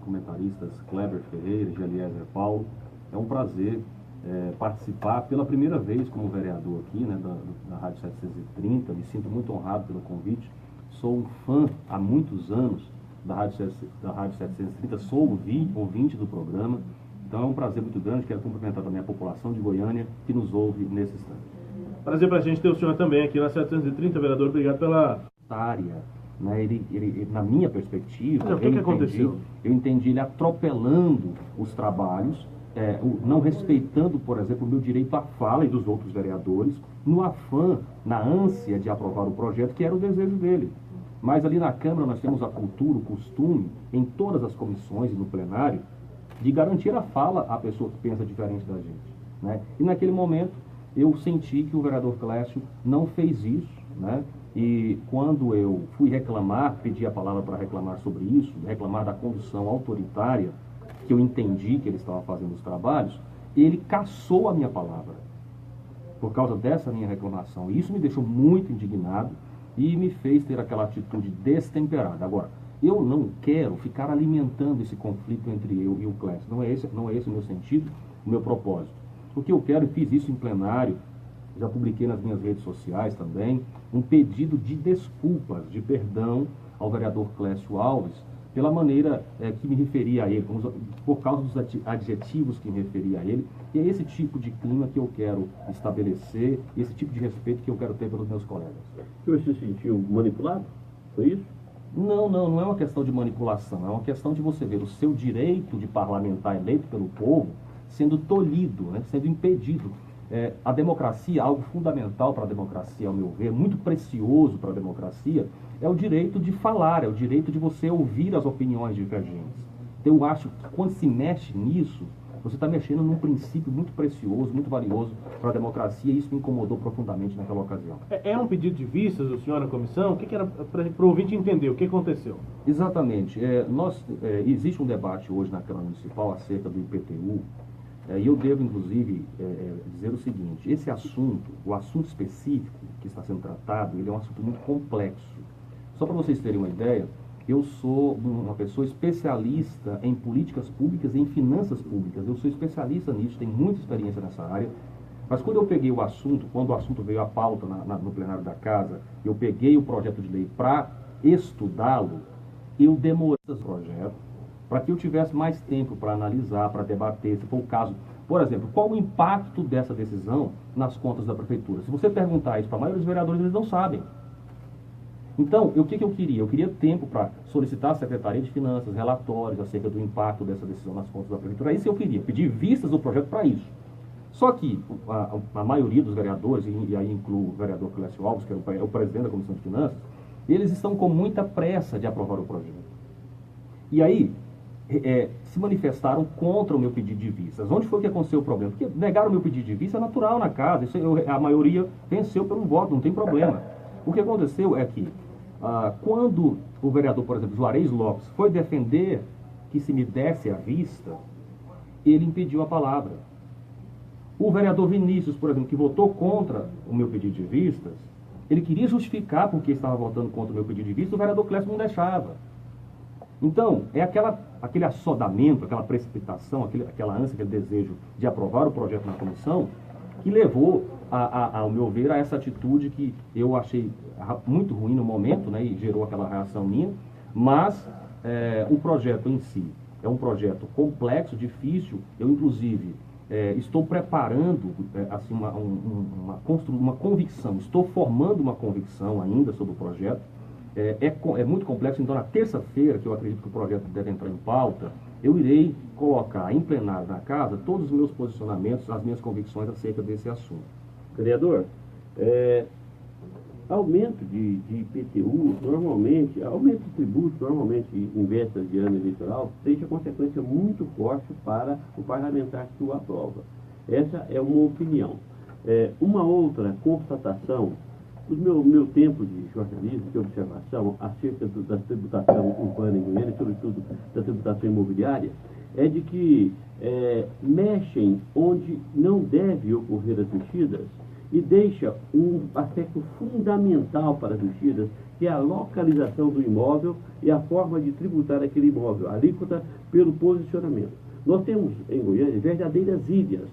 comentaristas Kleber Ferreira e Geliezer Paulo. É um prazer participar pela primeira vez como vereador aqui, né, da Rádio 730. Me sinto muito honrado pelo convite. Sou um fã há muitos anos da Rádio 730, sou ouvinte do programa. Então é um prazer muito grande. Quero cumprimentar também a população de Goiânia que nos ouve nesse instante. Prazer para a gente ter o senhor também aqui na 730, vereador. Obrigado pela área. Né, ele, na minha perspectiva, o que aconteceu? Eu entendi ele atropelando os trabalhos, não respeitando, por exemplo, o meu direito à fala e dos outros vereadores, no afã, na ânsia de aprovar o projeto, que era o desejo dele. Mas ali na Câmara nós temos a cultura, o costume, em todas as comissões e no plenário, de garantir a fala à pessoa que pensa diferente da gente. Né? E naquele momento eu senti que o vereador Clécio não fez isso, né? E quando eu fui reclamar, pedi a palavra para reclamar sobre isso, reclamar da condução autoritária, que eu entendi que ele estava fazendo os trabalhos, ele cassou a minha palavra, por causa dessa minha reclamação. E isso me deixou muito indignado e me fez ter aquela atitude destemperada. Agora, eu não quero ficar alimentando esse conflito entre eu e o Clécio. Não é esse o meu sentido, o meu propósito. O que eu quero, e fiz isso em plenário, já publiquei nas minhas redes sociais também, um pedido de desculpas, de perdão ao vereador Clécio Alves, pela maneira que me referia a ele, por causa dos adjetivos que me referia a ele. E é esse tipo de clima que eu quero estabelecer, esse tipo de respeito que eu quero ter pelos meus colegas. O senhor se sentiu manipulado? Foi isso? Não é uma questão de manipulação, é uma questão de você ver o seu direito de parlamentar eleito pelo povo sendo tolhido, né, sendo impedido. A democracia, algo fundamental para a democracia, ao meu ver, muito precioso para a democracia, é o direito de falar, é o direito de você ouvir as opiniões divergentes. Então, eu acho que quando se mexe nisso, você está mexendo num princípio muito precioso, muito valioso para a democracia, e isso me incomodou profundamente naquela ocasião. É um pedido de vistas do senhor na comissão? O que era para o ouvinte entender? O que aconteceu? Exatamente. Existe um debate hoje na Câmara Municipal acerca do IPTU, e eu devo, inclusive, dizer o seguinte: esse assunto, o assunto específico que está sendo tratado, ele é um assunto muito complexo. Só para vocês terem uma ideia, eu sou uma pessoa especialista em políticas públicas e em finanças públicas. Eu sou especialista nisso, tenho muita experiência nessa área. Mas quando eu peguei o assunto, quando o assunto veio à pauta no plenário da casa, eu peguei o projeto de lei para estudá-lo, eu demorei esse projeto para que eu tivesse mais tempo para analisar, para debater, se for o caso. Por exemplo, qual o impacto dessa decisão nas contas da prefeitura? Se você perguntar isso para a maioria dos vereadores, eles não sabem. Então, o que eu queria? Eu queria tempo para solicitar à Secretaria de Finanças relatórios acerca do impacto dessa decisão nas contas da prefeitura. Isso eu queria, pedir vistas do projeto para isso. Só que a maioria dos vereadores, e aí incluo o vereador Clécio Alves, que é o presidente da Comissão de Finanças, eles estão com muita pressa de aprovar o projeto. E aí, se manifestaram contra o meu pedido de vistas. Onde foi que aconteceu o problema? Porque negaram o meu pedido de vista é natural na casa, a maioria venceu pelo voto, não tem problema. O que aconteceu é que, quando o vereador, por exemplo, Juarez Lopes, foi defender que se me desse a vista, ele impediu a palavra. O vereador Vinícius, por exemplo, que votou contra o meu pedido de vistas, ele queria justificar porque estava votando contra o meu pedido de vista, o vereador Clécio não deixava. Então, é aquele assodamento, aquela precipitação, aquela ânsia, aquele desejo de aprovar o projeto na comissão, que levou, ao meu ver, a essa atitude que eu achei muito ruim no momento, né, e gerou aquela reação minha, mas o projeto em si é um projeto complexo, difícil. Eu, inclusive, estou preparando assim, uma convicção, estou formando uma convicção ainda sobre o projeto. É muito complexo, então na terça-feira, que eu acredito que o projeto deve entrar em pauta, eu irei colocar em plenário na casa todos os meus posicionamentos, as minhas convicções acerca desse assunto. Vereador, aumento de IPTU, normalmente, aumento de tributos, normalmente em véspera de ano eleitoral, deixa consequência muito forte para o parlamentar que o aprova. Essa é uma opinião. Uma outra constatação, no meu tempo de jornalismo, de observação, acerca da tributação urbana em Goiânia, sobretudo da tributação imobiliária, é de que mexem onde não deve ocorrer as mexidas e deixa um aspecto fundamental para as mexidas, que é a localização do imóvel e a forma de tributar aquele imóvel, a alíquota pelo posicionamento. Nós temos em Goiânia verdadeiras ilhas,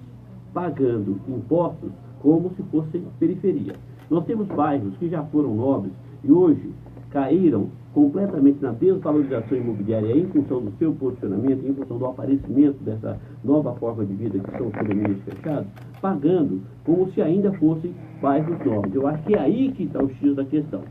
pagando impostos como se fossem periferia. Nós temos bairros que já foram nobres e hoje caíram completamente na desvalorização imobiliária em função do seu posicionamento, em função do aparecimento dessa nova forma de vida que são os condomínios fechados, pagando como se ainda fossem bairros nobres. Eu acho que é aí que está o X da questão.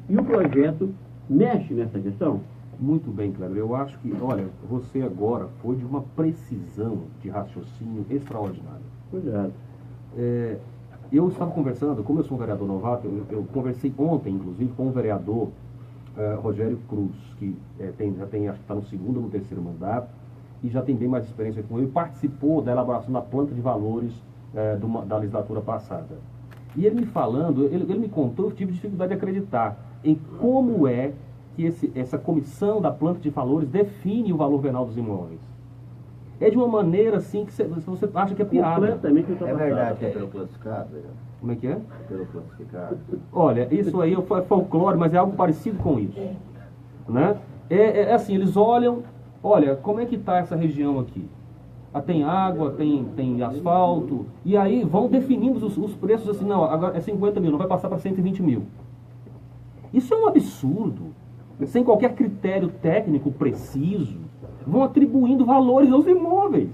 E o projeto mexe nessa questão? Muito bem, Kleber. Eu acho que, olha, você agora foi de uma precisão de raciocínio extraordinária. Cuidado. Eu estava conversando, como eu sou um vereador novato, eu conversei ontem, inclusive, com o vereador Rogério Cruz, que já tem, acho que está no segundo ou no terceiro mandato, e já tem bem mais experiência com ele, participou da elaboração da planta de valores da legislatura passada. E ele me falando, ele me contou, eu tive dificuldade de acreditar em como é que essa comissão da planta de valores define o valor venal dos imóveis. É de uma maneira assim que você acha que é piada. Completamente É verdade que é pelo classificado? Como é que é? Pelo classificado. Olha, isso aí é folclore, mas é algo parecido com isso. Né? É assim, eles olham, olha, como é que está essa região aqui? Tem água, tem asfalto, e aí vão definindo os preços assim, não, agora é 50 mil, não vai passar para 120 mil. Isso é um absurdo. Sem qualquer critério técnico preciso, vão atribuindo valores aos imóveis.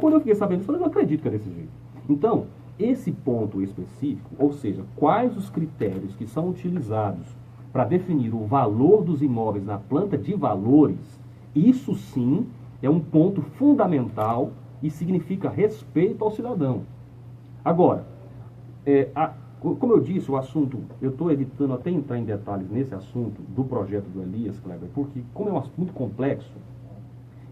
Quando eu fiquei sabendo isso, eu não acredito que é desse jeito. Então, esse ponto específico, ou seja, quais os critérios que são utilizados para definir o valor dos imóveis na planta de valores, isso sim é um ponto fundamental e significa respeito ao cidadão. Agora, como eu disse, o assunto, eu estou evitando até entrar em detalhes nesse assunto do projeto do Elias, Kleber, porque como é um assunto muito complexo,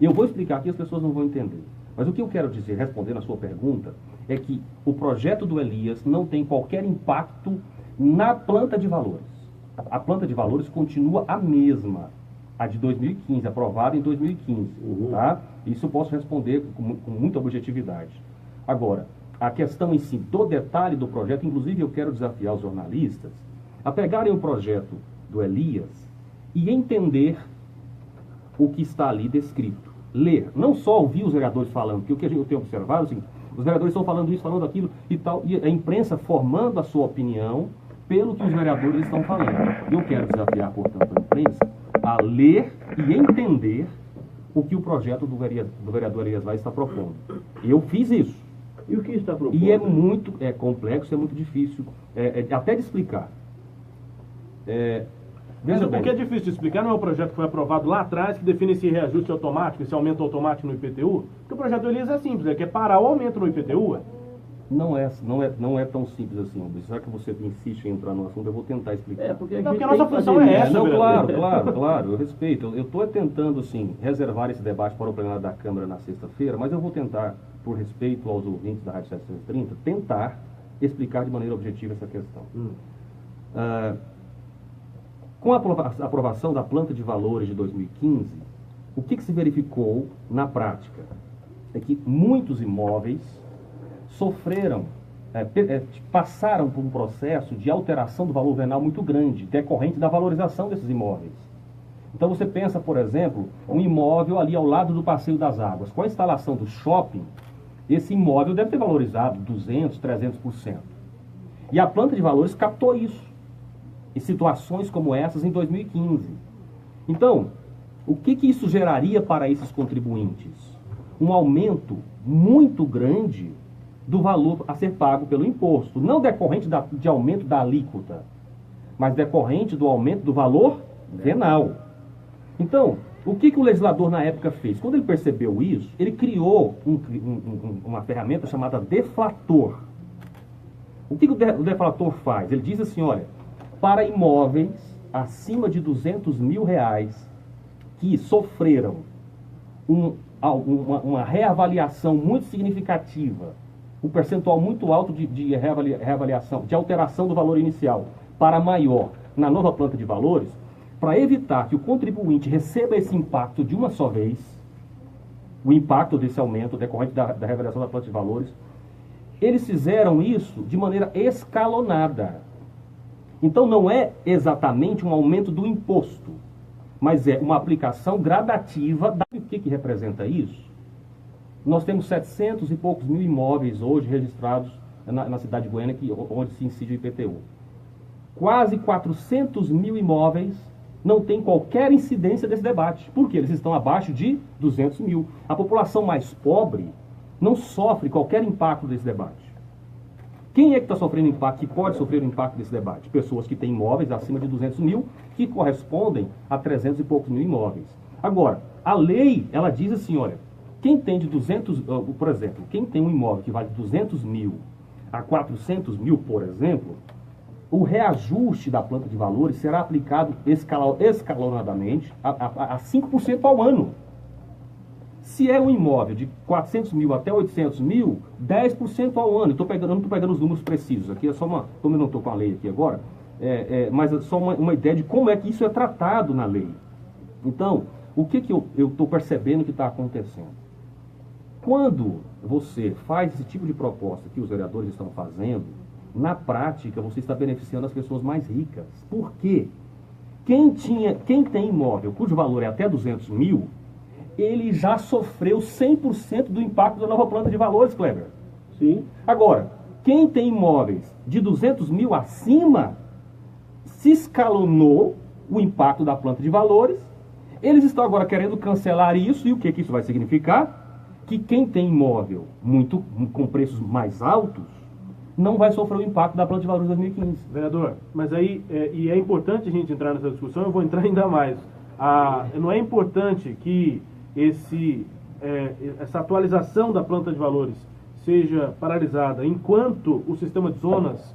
eu vou explicar aqui, as pessoas não vão entender. Mas o que eu quero dizer, respondendo a sua pergunta, é que o projeto do Elias não tem qualquer impacto na planta de valores. A planta de valores continua a mesma, a de 2015, aprovada em 2015. Tá? Isso eu posso responder com muita objetividade. Agora, a questão em si do detalhe do projeto, inclusive eu quero desafiar os jornalistas a pegarem o projeto do Elias e entender o que está ali descrito. Ler, não só ouvir os vereadores falando, porque o que eu tenho observado, assim, os vereadores estão falando isso, falando aquilo e tal, e a imprensa formando a sua opinião pelo que os vereadores estão falando. Eu quero desafiar, portanto, a imprensa a ler e entender o que o projeto do vereador Elias Vaz está propondo. Eu fiz isso. E o que está propondo? E é muito complexo, é muito difícil até de explicar. Veja bem. O que é difícil de explicar não é o projeto que foi aprovado lá atrás, que define esse reajuste automático, esse aumento automático no IPTU, porque o projeto do Elias é simples, quer parar o aumento no IPTU. Não é tão simples assim, Rubens. Já que você insiste em entrar no assunto, eu vou tentar explicar. Porque a nossa função é essa, não, claro, eu respeito. Eu estou tentando, assim, reservar esse debate para o plenário da Câmara na sexta-feira, mas eu vou tentar, por respeito aos ouvintes da Rádio 730, tentar explicar de maneira objetiva essa questão. Com a aprovação da planta de valores de 2015, o que se verificou na prática? É que muitos imóveis sofreram, passaram por um processo de alteração do valor venal muito grande, decorrente da valorização desses imóveis. Então você pensa, por exemplo, um imóvel ali ao lado do Passeio das Águas. Com a instalação do shopping, esse imóvel deve ter valorizado 200%, 300%. E a planta de valores captou isso, em situações como essas em 2015. Então, o que isso geraria para esses contribuintes? Um aumento muito grande do valor a ser pago pelo imposto, não decorrente de aumento da alíquota, mas decorrente do aumento do valor venal. Então, o que o legislador na época fez? Quando ele percebeu isso, ele criou uma ferramenta chamada deflator. O que o deflator faz? Ele diz assim, olha, para imóveis acima de R$200 mil que sofreram uma reavaliação muito significativa, um percentual muito alto de reavaliação, de alteração do valor inicial para maior na nova planta de valores, para evitar que o contribuinte receba esse impacto de uma só vez, o impacto desse aumento decorrente da reavaliação da planta de valores, Eles fizeram isso de maneira escalonada. Então não é exatamente um aumento do imposto, mas é uma aplicação gradativa. O que representa isso? Nós temos 700 e poucos mil imóveis hoje registrados na cidade de Goiânia, onde se incide o IPTU. Quase 400 mil imóveis não têm qualquer incidência desse debate, porque eles estão abaixo de 200 mil. A população mais pobre não sofre qualquer impacto desse debate. Quem é que está sofrendo impacto, que pode sofrer o impacto desse debate? Pessoas que têm imóveis acima de 200 mil, que correspondem a 300 e poucos mil imóveis. Agora, a lei, ela diz assim, olha, quem tem de 200, por exemplo, quem tem um imóvel que vale de 200 mil a 400 mil, por exemplo, o reajuste da planta de valores será aplicado escalonadamente a 5% ao ano. Se é um imóvel de 400 mil até 800 mil, 10% ao ano. Eu não estou pegando os números precisos aqui, é só como eu não estou com a lei aqui agora, mas é só uma ideia de como é que isso é tratado na lei. Então, o que eu estou percebendo que está acontecendo? Quando você faz esse tipo de proposta que os vereadores estão fazendo, na prática você está beneficiando as pessoas mais ricas. Por quê? Quem tem imóvel cujo valor é até 200 mil, ele já sofreu 100% do impacto da nova planta de valores, Kleber. Sim. Agora, quem tem imóveis de 200 mil acima, se escalonou o impacto da planta de valores. Eles estão agora querendo cancelar isso, e o que isso vai significar? Que quem tem imóvel com preços mais altos não vai sofrer o impacto da planta de valores de 2015. Vereador, mas aí, e é importante a gente entrar nessa discussão, eu vou entrar ainda mais. Não é importante que essa atualização da planta de valores seja paralisada enquanto o sistema de zonas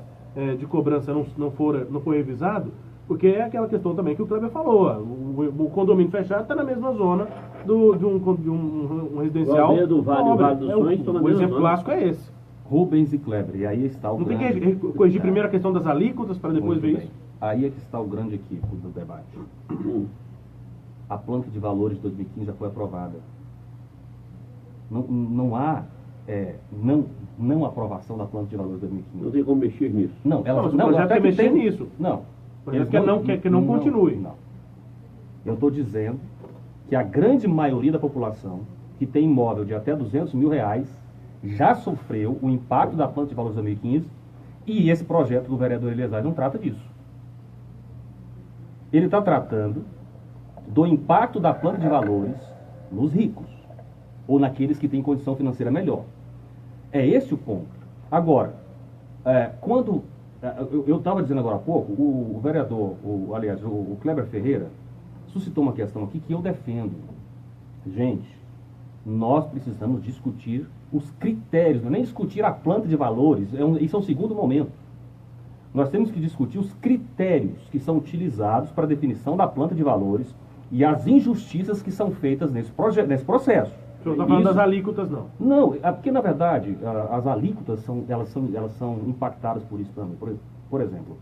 de cobrança não for revisado? Porque é aquela questão também que o Kleber falou, o condomínio fechado está na mesma zona de um residencial. O Vale do Sonho estão na o mesma exemplo zona. clássico é esse. Rubens e Kleber, e aí está o Não tem grande... que corrigir primeiro a questão das alíquotas para depois Muito ver bem. isso? Aí é que está o grande equívoco do debate. A planta de valores de 2015 já foi aprovada. Não há não aprovação da planta de valores de 2015. Não tem como mexer nisso. Não, o projeto quer mexer nisso. Não. O projeto quer que não continue. Não. Eu estou dizendo que a grande maioria da população que tem imóvel de até 200 mil reais já sofreu o impacto da planta de valores de 2015, e esse projeto do vereador Eliezer não trata disso. Ele está tratando do impacto da planta de valores nos ricos, ou naqueles que têm condição financeira melhor. É esse o ponto. Agora, quando... eu estava dizendo agora há pouco, o vereador, o Kleber Ferreira, suscitou uma questão aqui que eu defendo. Gente, nós precisamos discutir os critérios, não é nem discutir a planta de valores, isso é um segundo momento. Nós temos que discutir os critérios que são utilizados para a definição da planta de valores e as injustiças que são feitas nesse processo. O senhor está falando das alíquotas, não? Não, porque na verdade as alíquotas elas são impactadas por isso também. Por exemplo,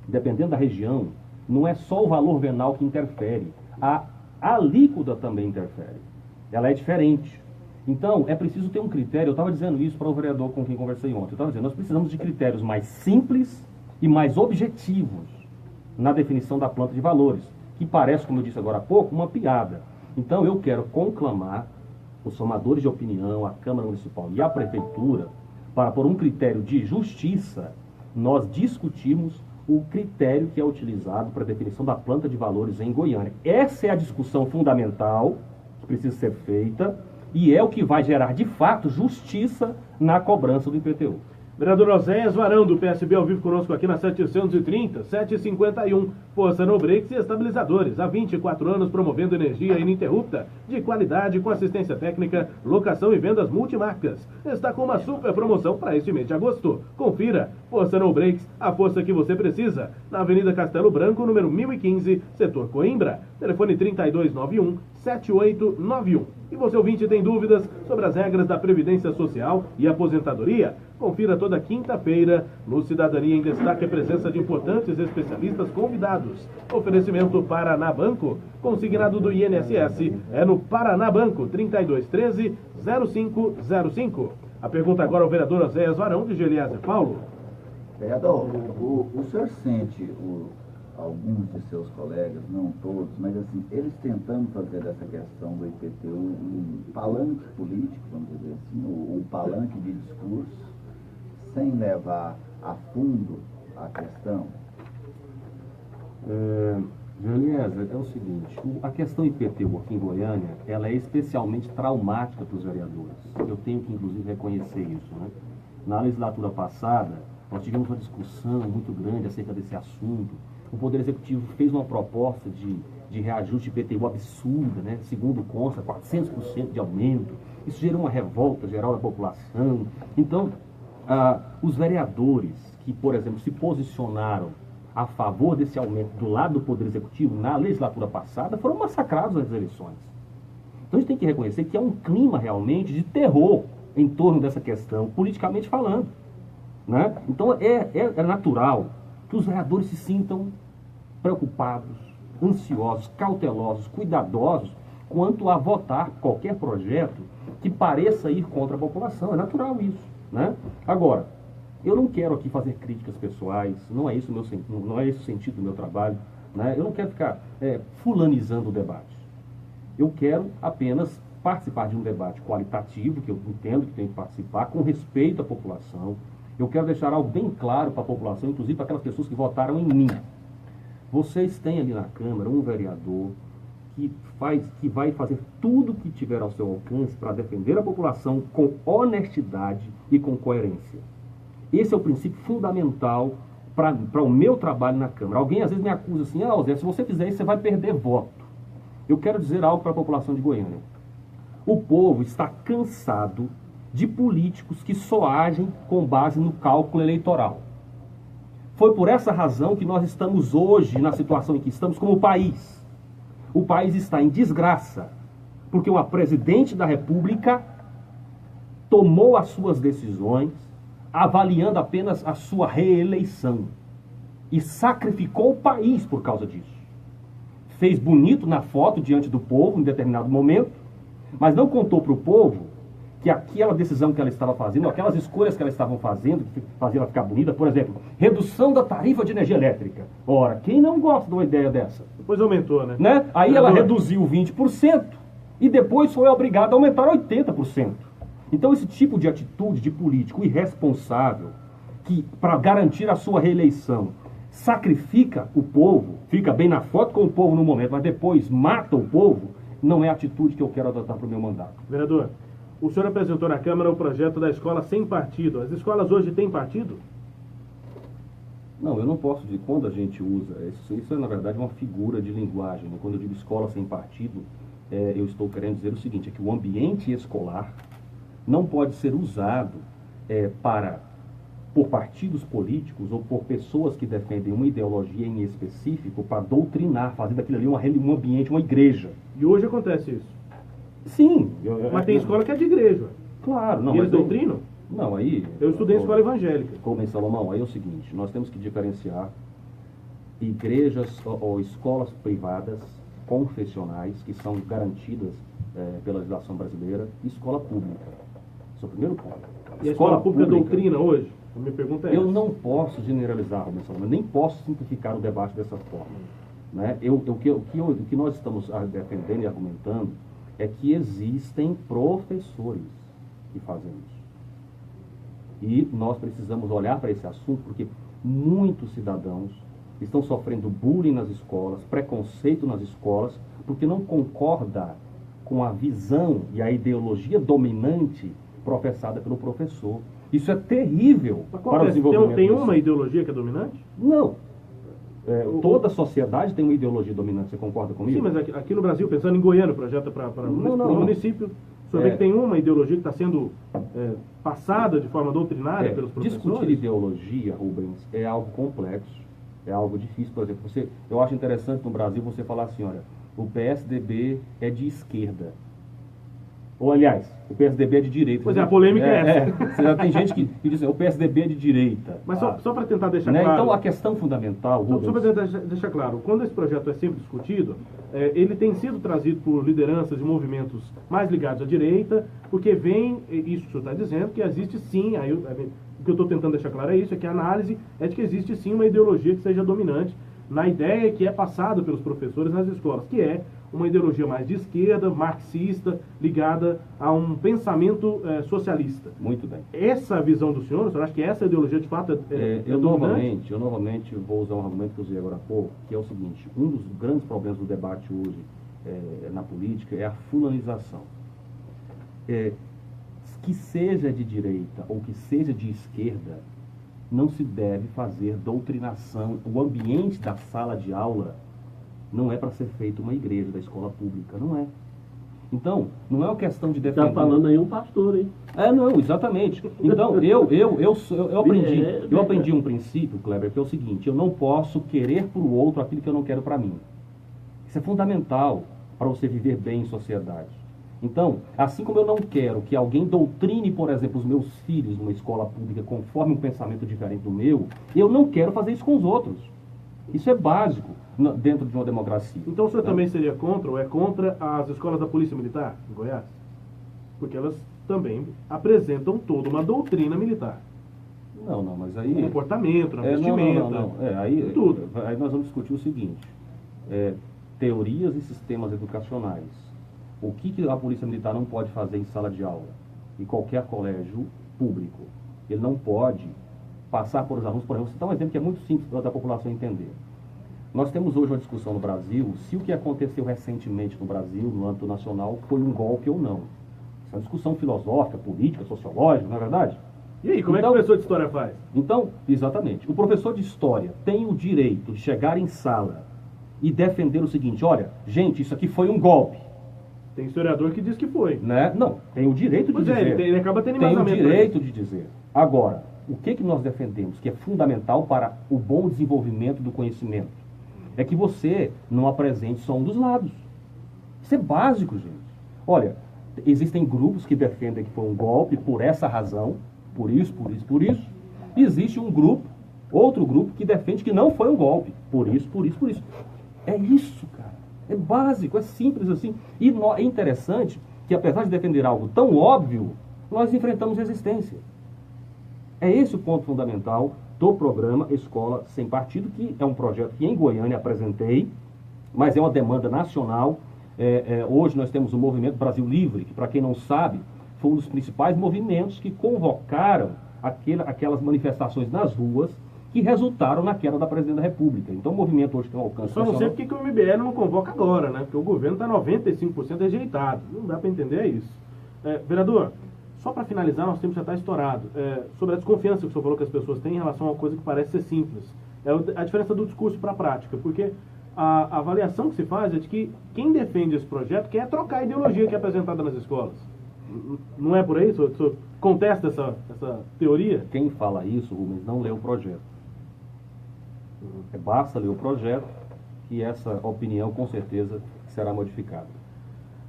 dependendo da região, não é só o valor venal que interfere, a alíquota também interfere. Ela é diferente. Então, é preciso ter um critério. Eu estava dizendo isso para o vereador com quem conversei ontem. Eu estava dizendo, nós precisamos de critérios mais simples e mais objetivos na definição da planta de valores, que parece, como eu disse agora há pouco, uma piada. Então, eu quero conclamar os formadores de opinião, a Câmara Municipal e a Prefeitura, para, por um critério de justiça, nós discutirmos o critério que é utilizado para a definição da planta de valores em Goiânia. Essa é a discussão fundamental que precisa ser feita e é o que vai gerar, de fato, justiça na cobrança do IPTU. Vereador Oséias Varão, do PSB, ao vivo conosco aqui na 730, 751. Força no Brakes e Estabilizadores. Há 24 anos promovendo energia ininterrupta, de qualidade, com assistência técnica, locação e vendas multimarcas. Está com uma super promoção para este mês de agosto. Confira. Força no Brakes, a força que você precisa. Na Avenida Castelo Branco, número 1015, setor Coimbra. Telefone 3291-7891. E você, ouvinte, tem dúvidas sobre as regras da Previdência Social e Aposentadoria? Confira toda quinta-feira no Cidadania em Destaque a presença de importantes especialistas convidados. Oferecimento Paraná Banco, consignado do INSS, é no Paraná Banco, 3213-0505. A pergunta agora ao vereador Oséias Varão, de Geliezer. Paulo. Vereador, o senhor sente alguns de seus colegas, não todos, mas assim, eles tentando fazer dessa questão do IPTU um palanque político, vamos dizer assim, um palanque de discurso, sem levar a fundo a questão? Geliezer, é o seguinte, a questão IPTU aqui em Goiânia, ela é especialmente traumática para os vereadores. Eu tenho que, inclusive, reconhecer isso, né? Na legislatura passada, nós tivemos uma discussão muito grande acerca desse assunto. O Poder Executivo fez uma proposta de reajuste de IPTU absurda, né? Segundo consta, 400% de aumento. Isso gerou uma revolta geral da população. Então, os vereadores que, por exemplo, se posicionaram a favor desse aumento do lado do Poder Executivo na legislatura passada foram massacrados nas eleições. Então a gente tem que reconhecer que há um clima realmente de terror em torno dessa questão, politicamente falando, né? Então é natural que os vereadores se sintam preocupados, ansiosos, cautelosos, cuidadosos quanto a votar qualquer projeto que pareça ir contra a população. É natural isso, né? Agora, eu não quero aqui fazer críticas pessoais, não é esse o sentido do meu trabalho, né? Eu não quero ficar fulanizando o debate. Eu quero apenas participar de um debate qualitativo, que eu entendo que tem que participar, com respeito à população. Eu quero deixar algo bem claro para a população, inclusive para aquelas pessoas que votaram em mim. Vocês têm ali na Câmara um vereador que vai fazer tudo o que tiver ao seu alcance para defender a população com honestidade e com coerência. Esse é o princípio fundamental para o meu trabalho na Câmara. Alguém às vezes me acusa assim, Zé, se você fizer isso, você vai perder voto. Eu quero dizer algo para a população de Goiânia. O povo está cansado de políticos que só agem com base no cálculo eleitoral. Foi por essa razão que nós estamos hoje na situação em que estamos como país. O país está em desgraça, porque uma presidente da República tomou as suas decisões avaliando apenas a sua reeleição e sacrificou o país por causa disso. Fez bonito na foto diante do povo em determinado momento, mas não contou para o povo que aquela decisão que ela estava fazendo, aquelas escolhas que ela estava fazendo, que fazia ela ficar bonita, por exemplo, redução da tarifa de energia elétrica. Ora, quem não gosta de uma ideia dessa? Depois aumentou, né? Aí ela reduziu 20% e depois foi obrigada a aumentar 80%. Então esse tipo de atitude de político irresponsável, que para garantir a sua reeleição sacrifica o povo, fica bem na foto com o povo no momento, mas depois mata o povo, não é a atitude que eu quero adotar para o meu mandato. Vereador, o senhor apresentou na Câmara o projeto da escola sem partido. As escolas hoje têm partido? Não, eu não posso dizer. Quando a gente usa, isso é na verdade uma figura de linguagem, né? Quando eu digo escola sem partido, eu estou querendo dizer o seguinte, é que o ambiente escolar não pode ser usado por partidos políticos ou por pessoas que defendem uma ideologia em específico para doutrinar, fazer daquilo ali um ambiente, uma igreja. E hoje acontece isso? Sim. Mas tem escola que é de igreja. Claro. Não, e eles doutrinam? Não, aí... Eu estudei em escola evangélica. Como em Salomão, aí é o seguinte, nós temos que diferenciar igrejas ou escolas privadas confessionais, que são garantidas pela legislação brasileira, e escola pública. Esse é o primeiro ponto. E a escola pública doutrina hoje? A minha pergunta é essa. Eu não posso generalizar, Salomão, nem posso simplificar o debate dessa forma. Né? O que nós estamos defendendo e argumentando é que existem professores que fazem isso. E nós precisamos olhar para esse assunto porque muitos cidadãos estão sofrendo bullying nas escolas, preconceito nas escolas, porque não concorda com a visão e a ideologia dominante professada pelo professor. Isso é terrível para o desenvolvimento. Tem uma ideologia que é dominante? Não. Toda a sociedade tem uma ideologia dominante, você concorda comigo? Sim, mas aqui no Brasil, pensando em Goiânia, projeto para o município, o senhor vê que tem uma ideologia que está sendo passada de forma doutrinária pelos professores? Discutir ideologia, Rubens, é algo complexo, é algo difícil. Por exemplo, eu acho interessante no Brasil você falar assim, olha, o PSDB é de esquerda. Ou, aliás, o PSDB é de direita. Pois é, a polêmica é essa. Já tem gente que diz assim, o PSDB é de direita. Mas só para tentar deixar né? claro... Então, a questão fundamental... Só para tentar deixar claro, quando esse projeto é sempre discutido, ele tem sido trazido por lideranças de movimentos mais ligados à direita, porque vem, isso que o senhor está dizendo, que existe sim, o que eu estou tentando deixar claro é isso, é que a análise é de que existe sim uma ideologia que seja dominante na ideia que é passada pelos professores nas escolas, que é uma ideologia mais de esquerda, marxista, ligada a um pensamento socialista. Muito bem. Essa visão do senhor acha que essa ideologia de fato eu novamente vou usar um argumento que eu usei agora há pouco, que é o seguinte: um dos grandes problemas do debate hoje na política é a fulanização. Que seja de direita ou que seja de esquerda, não se deve fazer doutrinação. O ambiente da sala de aula não é para ser feito uma igreja da escola pública, não é. Então, não é uma questão de defender... Está falando aí um pastor, hein? Não, exatamente. Então, eu aprendi um princípio, Kleber, que é o seguinte: eu não posso querer para o outro aquilo que eu não quero para mim. Isso é fundamental para você viver bem em sociedade. Então, assim como eu não quero que alguém doutrine, por exemplo, os meus filhos numa escola pública conforme um pensamento diferente do meu, eu não quero fazer isso com os outros. Isso é básico dentro de uma democracia. Então o senhor também seria contra ou é contra as escolas da Polícia Militar em Goiás? Porque elas também apresentam toda uma doutrina militar. Não, mas aí... No comportamento, na vestimenta. Tudo. Aí nós vamos discutir o seguinte: teorias e sistemas educacionais. O que a Polícia Militar não pode fazer em sala de aula? Em qualquer colégio público. Ele não pode passar por os alunos, por exemplo, vou citar um exemplo que é muito simples da população entender. Nós temos hoje uma discussão no Brasil se o que aconteceu recentemente no Brasil, no âmbito nacional, foi um golpe ou não. Isso é uma discussão filosófica, política, sociológica, não é verdade? E aí, como é que o professor de história faz? Então, exatamente. O professor de história tem o direito de chegar em sala e defender o seguinte: olha, gente, isso aqui foi um golpe. Tem historiador que diz que foi. Né? Não, tem o direito de dizer. Ele acaba tendo tem embasamento. Tem o direito de dizer. Agora, o que nós defendemos, que é fundamental para o bom desenvolvimento do conhecimento, é que você não apresente só um dos lados. Isso é básico, gente. Olha, existem grupos que defendem que foi um golpe por essa razão, por isso. E existe outro grupo que defende que não foi um golpe, por isso. É isso, cara. É básico, é simples assim. E é interessante que, apesar de defender algo tão óbvio, nós enfrentamos resistência. É esse o ponto fundamental do programa Escola Sem Partido, que é um projeto que em Goiânia apresentei, mas é uma demanda nacional. Hoje nós temos o Movimento Brasil Livre, que, para quem não sabe, foi um dos principais movimentos que convocaram aquelas manifestações nas ruas que resultaram na queda da Presidente da República. Então o movimento hoje tem um alcance nacional. Só não sei porque o MBL não convoca agora, né? Porque o governo está 95% rejeitado. Não dá para entender isso. Vereador, só para finalizar, nosso tempo já está estourado. Sobre a desconfiança que o senhor falou que as pessoas têm em relação a uma coisa que parece ser simples. A diferença do discurso para a prática. Porque a avaliação que se faz é de que quem defende esse projeto quer trocar a ideologia que é apresentada nas escolas. Não é por aí? O senhor contesta essa teoria? Quem fala isso, Rubens, não lê o projeto. Basta ler o projeto que essa opinião com certeza será modificada.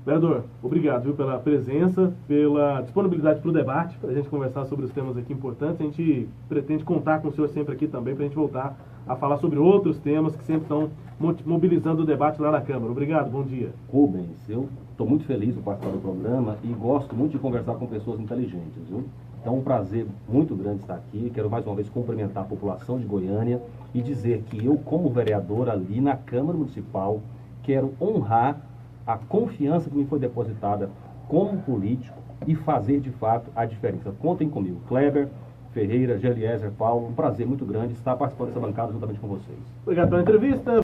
Vereador, obrigado pela presença, pela disponibilidade para o debate, para a gente conversar sobre os temas aqui importantes. A gente pretende contar com o senhor sempre aqui também, para a gente voltar a falar sobre outros temas que sempre estão mobilizando o debate lá na Câmara. Obrigado, bom dia. Rubens, eu estou muito feliz por participar do programa e gosto muito de conversar com pessoas inteligentes, viu? Então é um prazer muito grande estar aqui. Quero mais uma vez cumprimentar a população de Goiânia e dizer que eu, como vereador ali na Câmara Municipal, quero honrar a confiança que me foi depositada como político e fazer de fato a diferença. Contem comigo. Kleber, Ferreira, Geliezer, Paulo, um prazer muito grande estar participando dessa bancada juntamente com vocês. Obrigado pela entrevista.